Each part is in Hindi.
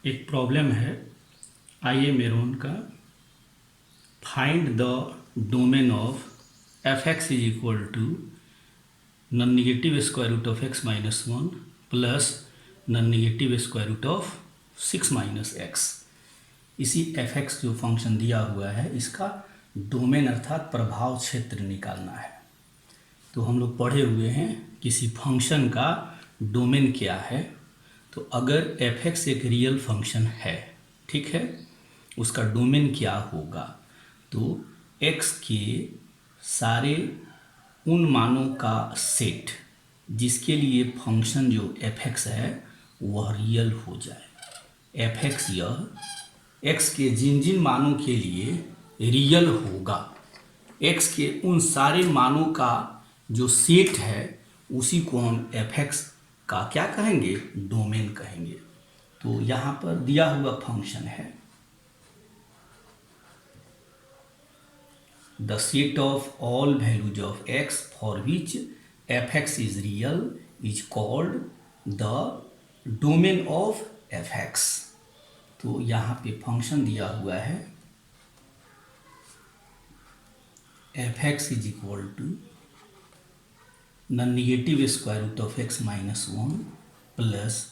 एक प्रॉब्लम है आइए मेरोन का। Find the domain of f x is equal to non negative square root of x minus one plus non negative square root of six minus x. इसी एफ एक्स जो फंक्शन दिया हुआ है इसका डोमेन अर्थात प्रभाव क्षेत्र निकालना है। तो हम लोग पढ़े हुए हैं किसी फंक्शन का डोमेन क्या है। तो अगर एफ एक्स एक रियल फंक्शन है, ठीक है, उसका डोमेन क्या होगा? तो एक्स के सारे उन मानों का सेट जिसके लिए फंक्शन जो एफ एक्स है वह रियल हो जाए। एफ एक्स यह एक्स के जिन जिन मानों के लिए रियल होगा, एक्स के उन सारे मानों का जो सेट है उसी को हम एफ एक्स का क्या कहेंगे? डोमेन कहेंगे। तो यहाँ पर दिया हुआ फंक्शन है the set of all values of x for which f x is real is called the domain of f x. तो यहाँ पे फंक्शन दिया हुआ है f x is equal to non negative square root of x minus one plus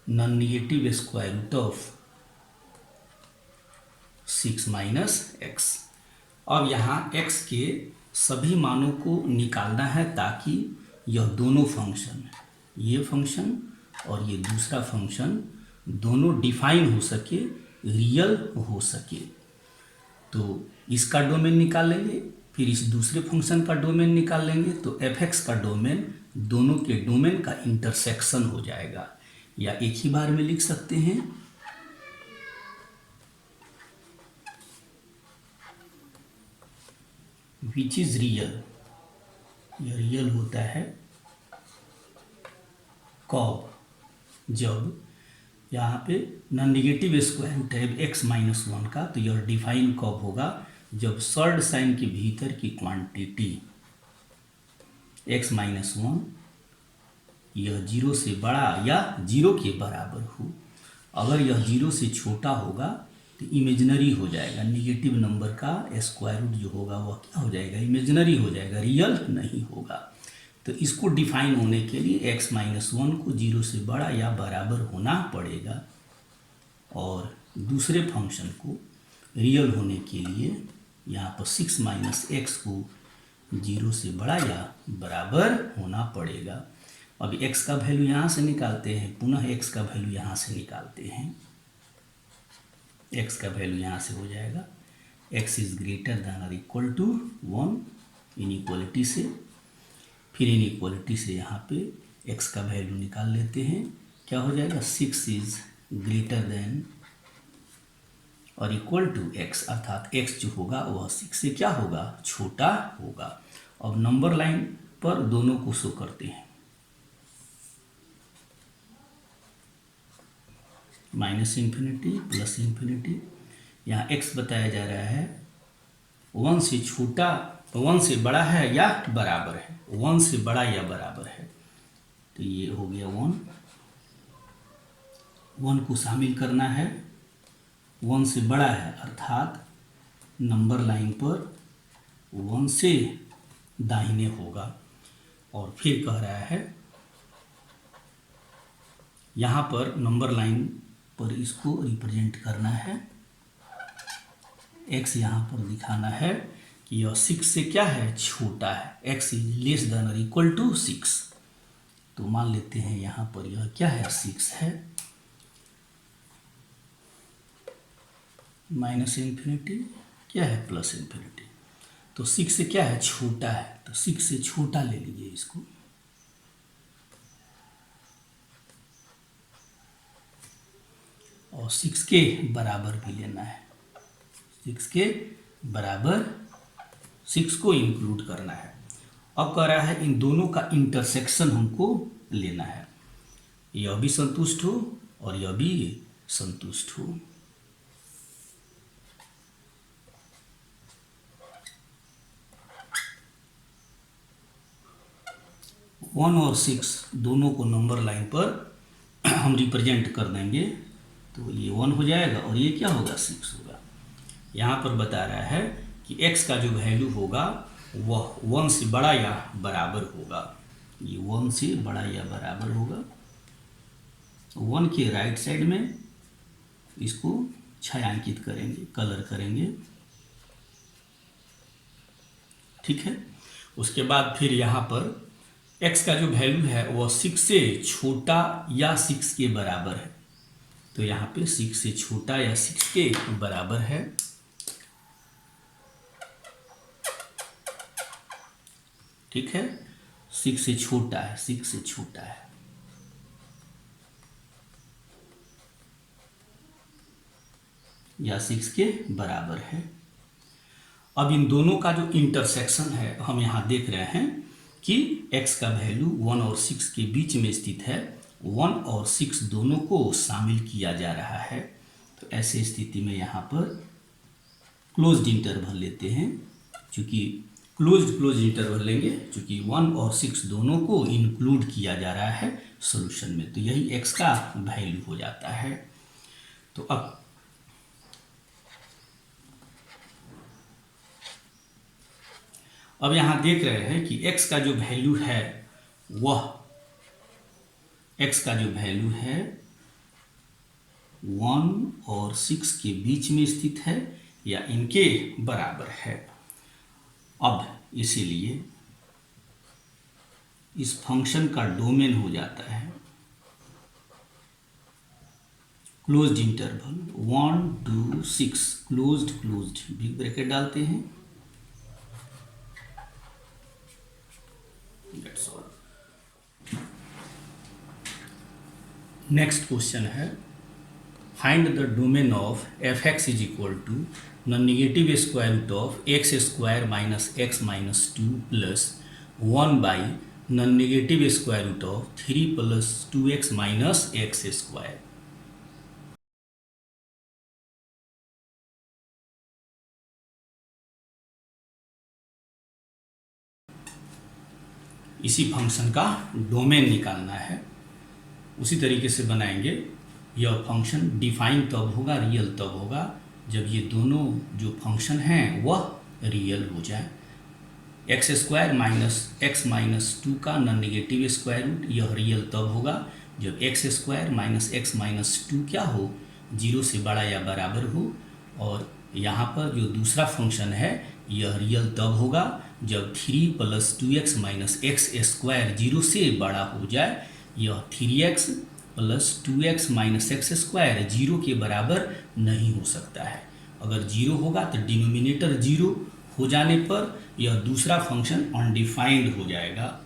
non negative square root of six minus x. अब यहाँ x के सभी मानों को निकालना है ताकि यह दोनों फंक्शन, ये फंक्शन और ये दूसरा फंक्शन दोनों डिफाइन हो सके, रियल हो सके। तो इसका डोमेन निकाल लेंगे, फिर इस दूसरे फंक्शन का डोमेन निकाल लेंगे। तो एफ एक्स का डोमेन दोनों के डोमेन का इंटरसेक्शन हो जाएगा, या एक ही बार में लिख सकते हैं विच इज रियल। यह रियल होता है कब? जब यहाँ पे नॉन निगेटिव स्क्वायर रूट है एक्स माइनस वन का, तो यह डिफाइन कब होगा? जब सर्ड साइन के भीतर की क्वांटिटी एक्स माइनस वन यह जीरो से बड़ा या जीरो के बराबर हो। अगर यह जीरो से छोटा होगा तो इमेजिनरी हो जाएगा, निगेटिव नंबर का स्क्वायर रूट जो होगा वह क्या हो जाएगा? इमेजिनरी हो जाएगा, रियल नहीं होगा। तो इसको डिफाइन होने के लिए एक्स माइनस वन को जीरो से बड़ा या बराबर होना पड़ेगा, और दूसरे फंक्शन को रियल होने के लिए यहाँ पर सिक्स माइनस एक्स को जीरो से बड़ा या बराबर होना पड़ेगा। अब x का वैल्यू यहाँ से निकालते हैं, पुनः x का वैल्यू यहाँ से निकालते हैं। x का वैल्यू यहाँ से हो जाएगा x इज ग्रेटर दैन और इक्वल टू वन, इनइक्वालिटी से। फिर इनइक्वालिटी से यहाँ पे x का वैल्यू निकाल लेते हैं, क्या हो जाएगा? सिक्स इज ग्रेटर दैन और इक्वल टू x, अर्थात x जो होगा वह सिक्स से क्या होगा? छोटा होगा। अब नंबर लाइन पर दोनों को शो करते हैं, माइनस इन्फिनिटी प्लस इन्फिनिटी। यहाँ x बताया जा रहा है वन से छोटा, वन से बड़ा है या बराबर है, वन से बड़ा या बराबर है। तो ये हो गया वन, वन को शामिल करना है, वन से बड़ा है अर्थात नंबर लाइन पर वन से दाहिने होगा। और फिर कह रहा है यहाँ पर नंबर लाइन पर इसको रिप्रेजेंट करना है, x यहाँ पर दिखाना है कि यह सिक्स से क्या है? छोटा है। x इज लेस देन और इक्वल टू सिक्स। तो मान लेते हैं यहाँ पर यह क्या है? सिक्स है। माइनस इन्फिनिटी क्या है? Plus infinity. तो सिक्स से क्या है? छोटा है। तो सिक्स से छोटा ले लीजिए इसको, और सिक्स के बराबर भी लेना है, सिक्स के बराबर सिक्स को इंक्लूड करना है। अब कह रहा है इन दोनों का इंटरसेक्शन हमको लेना है, यह भी संतुष्ट हो और यह भी संतुष्ट हो। वन और सिक्स दोनों को नंबर लाइन पर हम रिप्रेजेंट कर देंगे तो ये 1 हो जाएगा और ये क्या होगा 6 होगा। यहाँ पर बता रहा है कि x का जो वैल्यू होगा वह 1 से बड़ा या बराबर होगा। ये 1 से बड़ा या बराबर होगा। 1 के राइट साइड में इसको छायांकित करेंगे, कलर करेंगे, ठीक है। उसके बाद फिर यहाँ पर x का जो वैल्यू है वह 6 से छोटा या 6 के बराबर है। तो यहाँ पे 6 से छोटा या 6 के बराबर है। ठीक है, 6 से छोटा है, 6 से छोटा है। या 6 के बराबर है। अब इन दोनों का जो इंटरसेक्शन है हम यहाँ देख रहे हैं कि x का वैल्यू 1 और 6 के बीच में स्थित है। 1 और 6 दोनों को शामिल किया जा रहा है। तो ऐसे स्थिति में यहाँ पर क्लोज्ड इंटरवल लेते हैं। चूँकि क्लोज्ड इंटरवल लेंगे, चूँकि 1 और 6 दोनों को इंक्लूड किया जा रहा है सॉल्यूशन में, तो यही x का वैल्यू हो जाता है। तो अब यहाँ देख रहे हैं कि x का जो वैल्यू है वह x का जो वैल्यू है 1 और 6 के बीच में स्थित है या इनके बराबर है। अब इसीलिए इस फंक्शन का डोमेन हो जाता है closed interval 1 to 6, closed big bracket डालते हैं। That's all. नेक्स्ट क्वेश्चन है find the domain of fx is equal to non negative square root of x square minus x minus 2 plus 1 by non negative square root of 3 plus 2x minus x square. इसी फंक्शन का डोमेन निकालना है। उसी तरीके से बनाएंगे। यह फंक्शन डिफाइन तब होगा, रियल तब होगा जब ये दोनों जो फंक्शन हैं वह रियल हो जाए। X square minus x minus 2 का नॉन नेगेटिव स्क्वायर रूट यह रियल तब होगा जब x square minus x minus 2 क्या हो, 0 से बड़ा या बराबर हो। और यहाँ पर जो दूसरा फंक्शन है यह रियल तब होगा जब 3 plus 2x minus x square 0 से बड़ा हो जाए। यह 3x plus 2x minus x square 0 के बराबर नहीं हो सकता है। अगर 0 होगा तो डिनोमिनेटर 0 हो जाने पर यह दूसरा फंक्शन अनडिफाइंड हो जाएगा।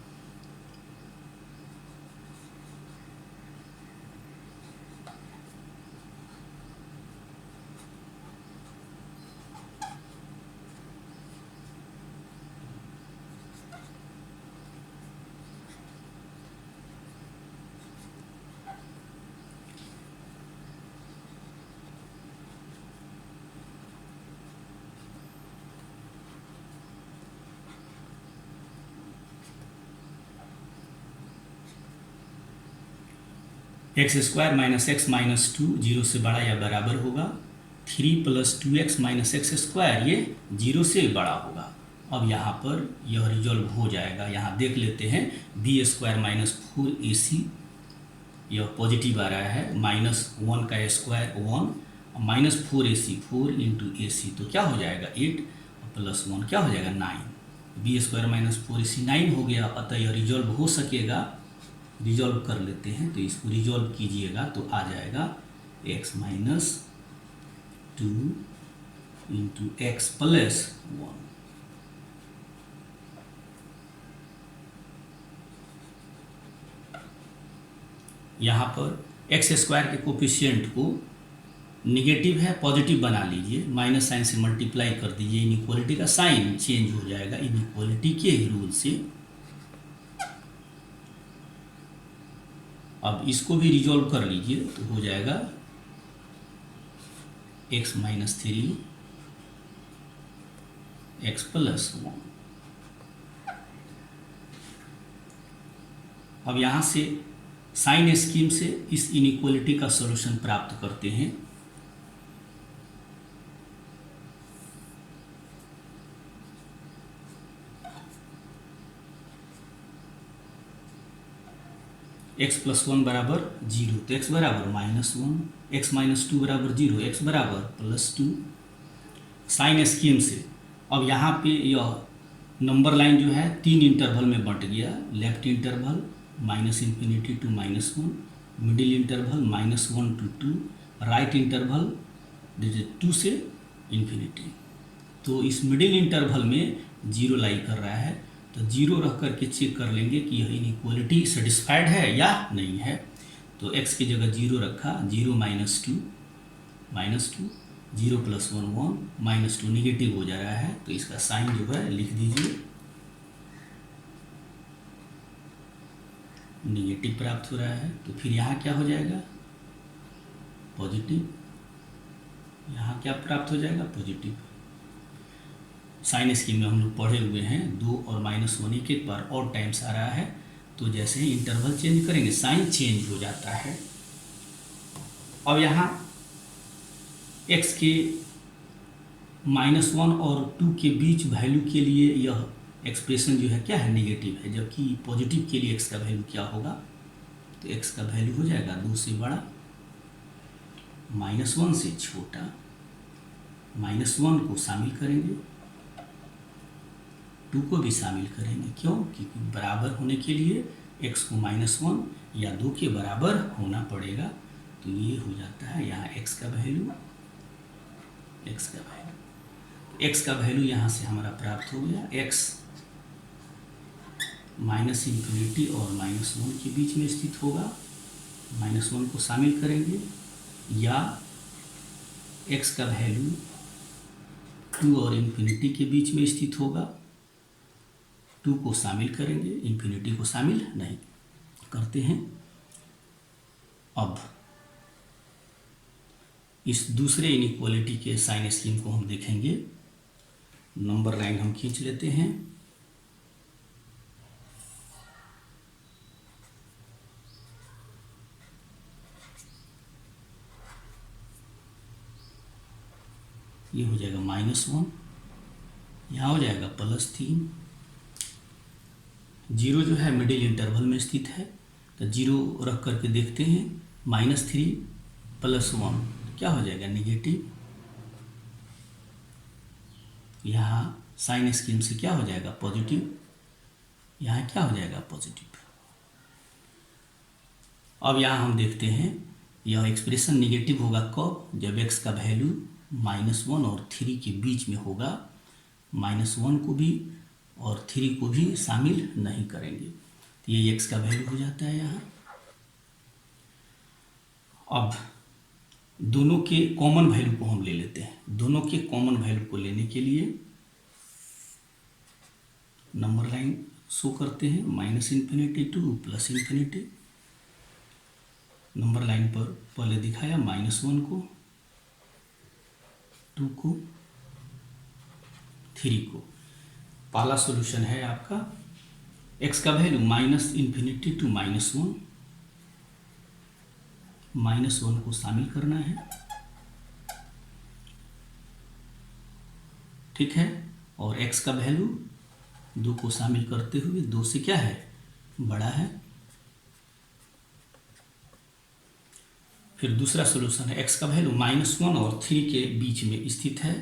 X square minus x minus 2 0 से बड़ा या बराबर होगा। 3 plus 2x minus x square ये 0 से बड़ा होगा। अब यहाँ पर यह रिजॉल्व हो जाएगा। यहाँ देख लेते हैं बी स्क्वायर माइनस 4ac यह पॉजिटिव आ रहा है। माइनस 1 का square 1 minus 4ac 4 into ac तो क्या हो जाएगा 8 प्लस 1 क्या हो जाएगा 9। बी स्क्वायर माइनस 4ac 9 हो गया। अतः यह रिजॉल्व हो सकेगा। रिजॉल्व कर लेते हैं तो इसको रिजॉल्व कीजिएगा तो आ जाएगा x minus 2 into x plus 1। यहाँ पर एक्स स्क्वायर के कोफिशिएंट को निगेटिव है पॉजिटिव बना लीजिए, माइनस साइन से मल्टीप्लाई कर दीजिए। इनइक्वालिटी का साइन चेंज हो जाएगा इनइक्वालिटी के रूल से। अब इसको भी रिजॉल्व कर लीजिए तो हो जाएगा x माइनस 3 एक्स प्लस 1। अब यहाँ से साइन स्कीम से इस इनइक्वालिटी का सॉल्यूशन प्राप्त करते हैं। x प्लस 1 बराबर 0, तो x बराबर -1, x माइनस 2 बराबर 0, x बराबर +2। साइन स्कीम से अब यहाँ पे यह नंबर लाइन जो है 3 इंटरवल में बंट गया। Left interval -∞ to -1, middle interval -1 to 2, right interval 2 से इन्फिनिटी। तो इस मिडिल इंटरवल में 0 लाई कर रहा है, तो 0 रख करके चेक कर लेंगे कि यह इनइक्वालिटी सेटिस्फाइड है या नहीं है। तो x की जगह 0 रखा, 0 -2 0 + 1 1 -2 निगेटिव हो जा रहा है, तो इसका साइन जो है लिख दीजिए, निगेटिव प्राप्त हो रहा है। तो फिर यहाँ क्या हो जाएगा, पॉजिटिव। यहाँ क्या प्राप्त हो जाएगा, पॉजिटिव। साइन स्कीम में हम लोग पढ़े हुए हैं 2 और -1 एक बार और टाइम्स आ रहा है, तो जैसे ही इंटरवल चेंज करेंगे साइन चेंज हो जाता है। अब यहाँ x के -1 और 2 के बीच वैल्यू के लिए यह एक्सप्रेशन जो है क्या है, नेगेटिव है, जबकि पॉजिटिव के लिए x का वैल्यू क्या होगा, तो x का वैल्यू हो जाएगा 2 से बड़ा, -1 से छोटा। -1 को शामिल करेंगे, 2 को भी शामिल करेंगे। क्यों, क्योंकि बराबर होने के लिए x को -1 या 2 के बराबर होना पड़ेगा। तो ये हो जाता है यहाँ x का वैल्यू, x का वैल्यू यहाँ से हमारा प्राप्त हो गया। x -∞ और -1 के बीच में स्थित होगा, -1 को शामिल करेंगे, या x का वैल्यू 2 और इन्फिनिटी के बीच में स्थित होगा, 2 को शामिल करेंगे, इन्फिनिटी को शामिल नहीं करते हैं। अब इस दूसरे इनइक्वालिटी के साइन स्कीम को हम देखेंगे। नंबर लाइन हम खींच लेते हैं। ये हो जाएगा -1, यहाँ हो जाएगा +3। 0 जो है मिडिल इंटरवल में स्थित है, तो 0 रख करके देखते हैं, -3 + 1 क्या हो जाएगा, नेगेटिव। यहाँ साइन स्कीम से क्या हो जाएगा, पॉजिटिव। यहाँ क्या हो जाएगा, पॉजिटिव। अब यहाँ हम देखते हैं यह एक्सप्रेशन नेगेटिव होगा कब, जब x का वैल्यू -1 और 3 के बीच में होगा। -1 को भी और 3 को भी शामिल नहीं करेंगे, तो ये x का वैल्यू हो जाता है यहाँ। अब दोनों के कॉमन वैल्यू को हम ले लेते हैं। दोनों के कॉमन वैल्यू को लेने के लिए नंबर लाइन शो करते हैं, -∞ to +∞। नंबर लाइन पर पहले दिखाया -1 को, 2 को, 3 को। पहला सॉल्यूशन है आपका x का वैल्यू -∞ to -1 को शामिल करना है, ठीक है। और x का वैल्यू 2 को शामिल करते हुए 2 से क्या है, बड़ा है। फिर दूसरा सॉल्यूशन है x का वैल्यू -1 और 3 के बीच में स्थित है,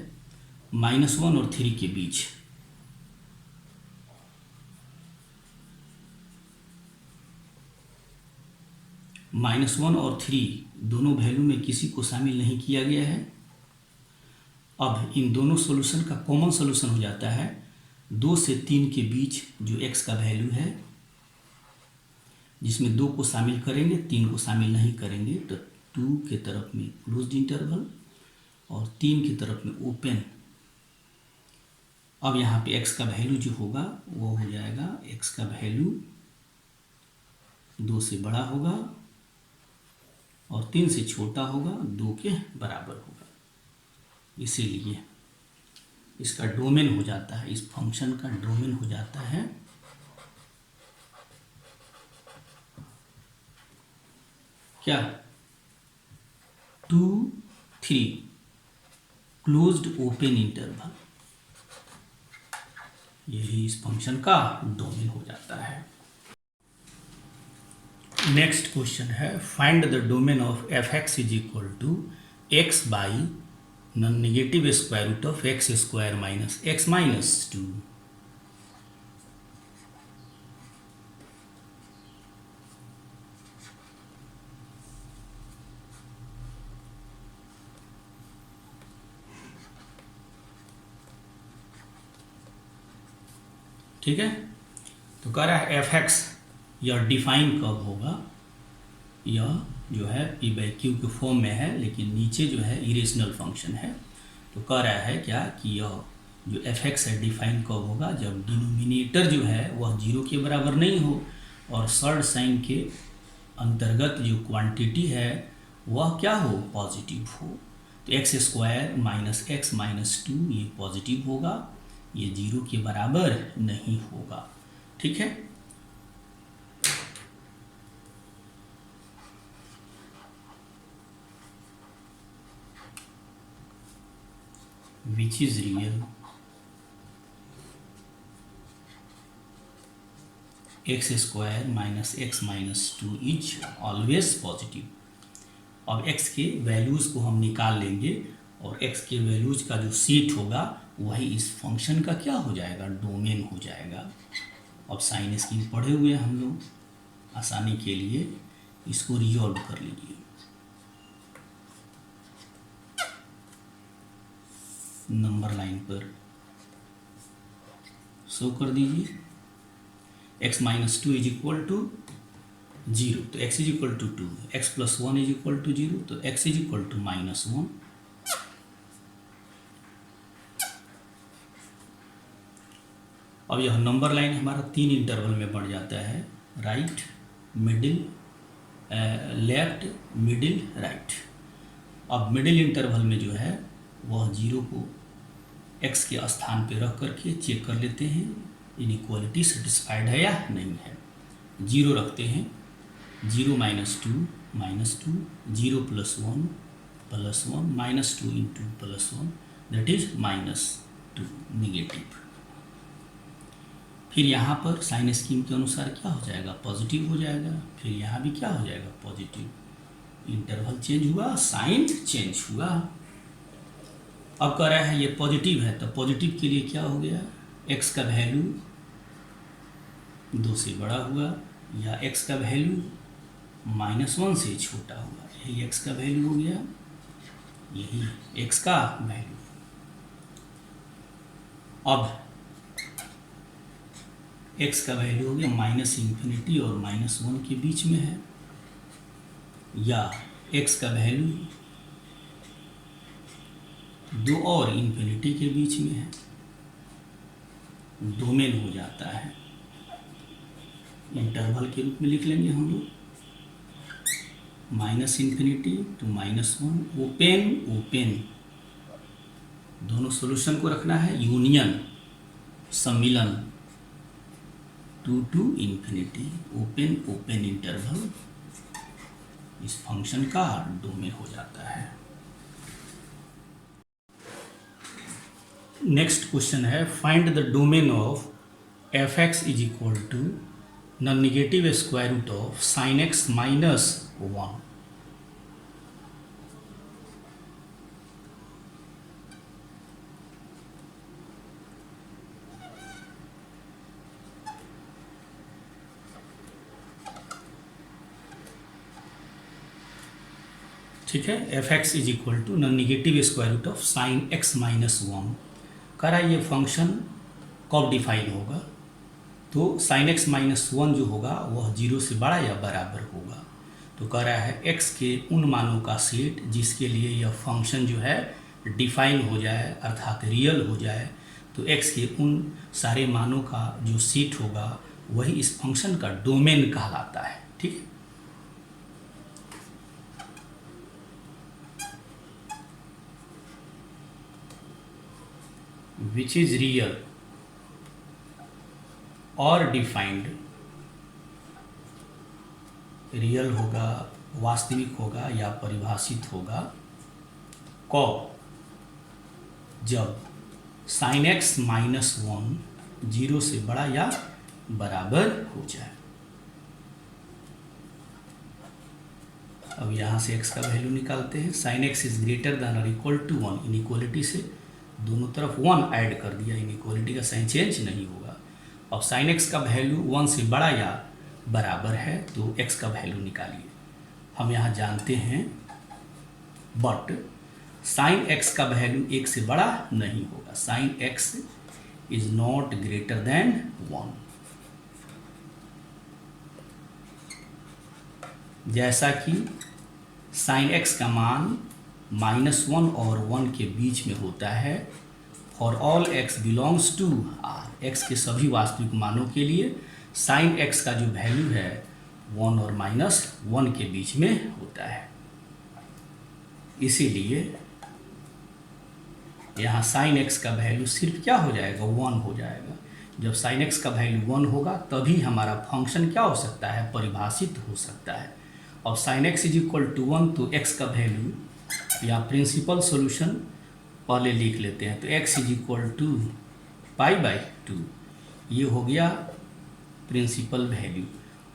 -1 और 3 के बीच। -1 और 3 दोनों वैल्यू में किसी को शामिल नहीं किया गया है। अब इन दोनों सॉल्यूशन का कॉमन सॉल्यूशन हो जाता है 2 से 3 के बीच जो x का वैल्यू है, जिसमें 2 को शामिल करेंगे, 3 को शामिल नहीं करेंगे, तो 2 के तरफ में क्लोज्ड इंटरवल और 3 की तरफ में ओपन। अब यहाँ पे x का वैल्यू जो होगा वो हो जाएगा, x का वैल्यू 2 से बड़ा होगा और 3 से छोटा होगा, 2 के बराबर होगा। इसीलिए इसका डोमेन हो जाता है, इस फंक्शन का डोमेन हो जाता है क्या 2 3 क्लोज्ड ओपन इंटरवल, यही इस फंक्शन का डोमेन हो जाता है। नेक्स्ट क्वेश्चन है find the domain of f x is equal to x by non negative square root of x square minus x minus 2। ठीक है, तो कह रहा है एफ एक्स यह डिफाइन कब होगा, यह जो है पी बाई क्यू के फॉर्म में है लेकिन नीचे जो है इरेशनल फंक्शन है। तो कह रहा है क्या कि यह जो एफ एक्स है डिफाइन कब होगा, जब डिनोमिनेटर जो है वह जीरो के बराबर नहीं हो और सर्ड साइन के अंतर्गत जो क्वांटिटी है वह क्या हो, पॉजिटिव हो। तो x square minus x minus 2 ये पॉजिटिव होगा, ये जीरो के बराबर नहीं होगा। ठीक है, which is real x square minus x minus 2 is always positive. अब x के वैल्यूज़ को हम निकाल लेंगे और x के वैल्यूज़ का जो सीट होगा वही इस फंक्शन का क्या हो जाएगा, डोमेन हो जाएगा। अब साइन स्कीम पढ़े हुए हैं हम लोग, आसानी के लिए इसको रिजॉल्व कर लीजिए। नंबर लाइन पर शो कर दीजिए। x minus 2 is equal to 0, तो x is equal to 2, x plus 1 is equal to 0, तो x is equal to minus 1। अब यह नंबर लाइन हमारा 3 इंटरवल में बढ़ जाता है, right middle left middle right. अब मिडिल इंटरवल में जो है वह 0 को x के स्थान पे रख करके चेक कर लेते हैं इनइक्वालिटी सेटिस्फाइड है या नहीं है। 0 रखते हैं, 0 minus 2 minus 2, 0 plus 1 plus 1, minus 2 into plus 1 that is minus 2 negative. फिर यहाँ पर साइन स्कीम के अनुसार क्या हो जाएगा, पॉजिटिव हो जाएगा। फिर यहाँ भी क्या हो जाएगा, पॉजिटिव। इंटरवल चेंज हुआ, साइन चेंज हुआ। अब कह रहा है ये पॉजिटिव है, तो पॉजिटिव के लिए क्या हो गया, x का वैल्यू 2 से बड़ा हुआ या x का वैल्यू -1 से छोटा हुआ, यही x का वैल्यू हो गया, यही x का वैल्यू। अब x का वैल्यू हो गया -∞ और -1 के बीच में है, या x का वैल्यू 2 और इन्फिनिटी के बीच में है, डोमेन हो जाता है। इंटरवल के रूप में लिख लेंगे हम लोग, -∞ to -1, ओपन ओपन, दोनों सॉल्यूशन को रखना है यूनियन सम्मिलन, 2 to infinity, open open interval इस फंक्शन का डोमेन हो जाता है। नेक्स्ट क्वेश्चन है find the domain of f x is equal to non negative square root of sine x minus 1। ठीक है, f x is equal to non negative square root of sine x minus 1। कह रहा है ये फंक्शन कब डिफाइन होगा, तो साइन एक्स माइनस 1 जो होगा वह 0 से बड़ा या बराबर होगा। तो कह रहा है x के उन मानों का सेट जिसके लिए यह फंक्शन जो है डिफाइन हो जाए अर्थात रियल हो जाए, तो x के उन सारे मानों का जो सेट होगा वही इस फंक्शन का डोमेन कहलाता है। ठीक है, विच इज रियल और डिफाइंड, रियल होगा वास्तविक होगा या परिभाषित होगा कब, जब sin x माइनस 1 0 से बड़ा या बराबर हो जाए। अब यहाँ से x का वैल्यू निकालते हैं। sin x is greater than और इक्वल टू 1, इनइक्वालिटी से दोनों तरफ 1 ऐड कर दिया, इनइक्वालिटी का साइन चेंज नहीं होगा। अब sin x का वैल्यू 1 से बड़ा या बराबर है तो x का वैल्यू निकालिए। हम यहाँ जानते हैं बट sin x का वैल्यू 1 से बड़ा नहीं होगा, sin x is not greater than 1। जैसा कि sin x का मान -1 और 1 के बीच में होता है, for all x belongs to r, x के सभी वास्तविक मानों के लिए sin x का जो वैल्यू है 1 और -1 के बीच में होता है। इसीलिए यहाँ sin x का वैल्यू सिर्फ क्या हो जाएगा, 1 हो जाएगा। जब sin x का वैल्यू 1 होगा तभी हमारा फंक्शन क्या हो सकता है, परिभाषित हो सकता है। और sin x is equal to 1 तो x का वैल्यू या प्रिंसिपल सॉल्यूशन पहले लिख लेते हैं। तो x इज इक्वल टू π/2, ये हो गया प्रिंसिपल वैल्यू।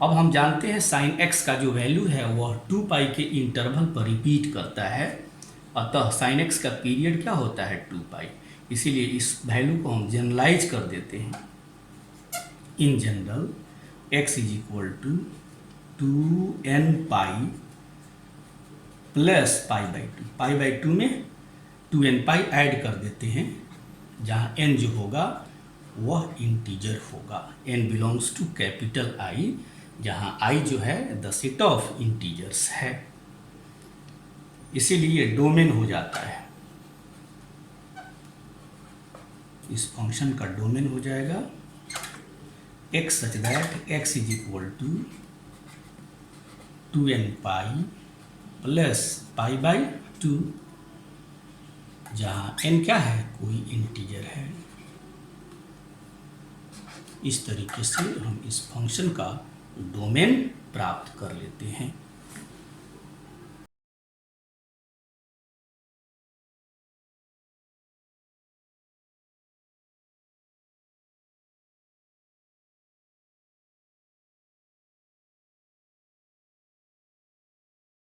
अब हम जानते हैं sin x का जो वैल्यू है वह 2π के इंटरवल पर रिपीट करता है, अतः sin x का पीरियड क्या होता है 2π। इसीलिए इस वैल्यू को हम जनरलाइज कर देते हैं। In general x is equal to 2nπ plus π/2, π/2 में 2nπ ऐड कर देते हैं, जहाँ n जो होगा वह इंटीजर होगा। n belongs to capital I, जहाँ I जो है द सेट ऑफ इंटीजर्स है, इसीलिए डोमेन हो जाता है। इस फंक्शन का डोमेन हो जाएगा x such that x is equal to 2nπ plus π/2, जहाँ n क्या है, कोई इंटीजर है। इस तरीके से हम इस फंक्शन का डोमेन प्राप्त कर लेते हैं।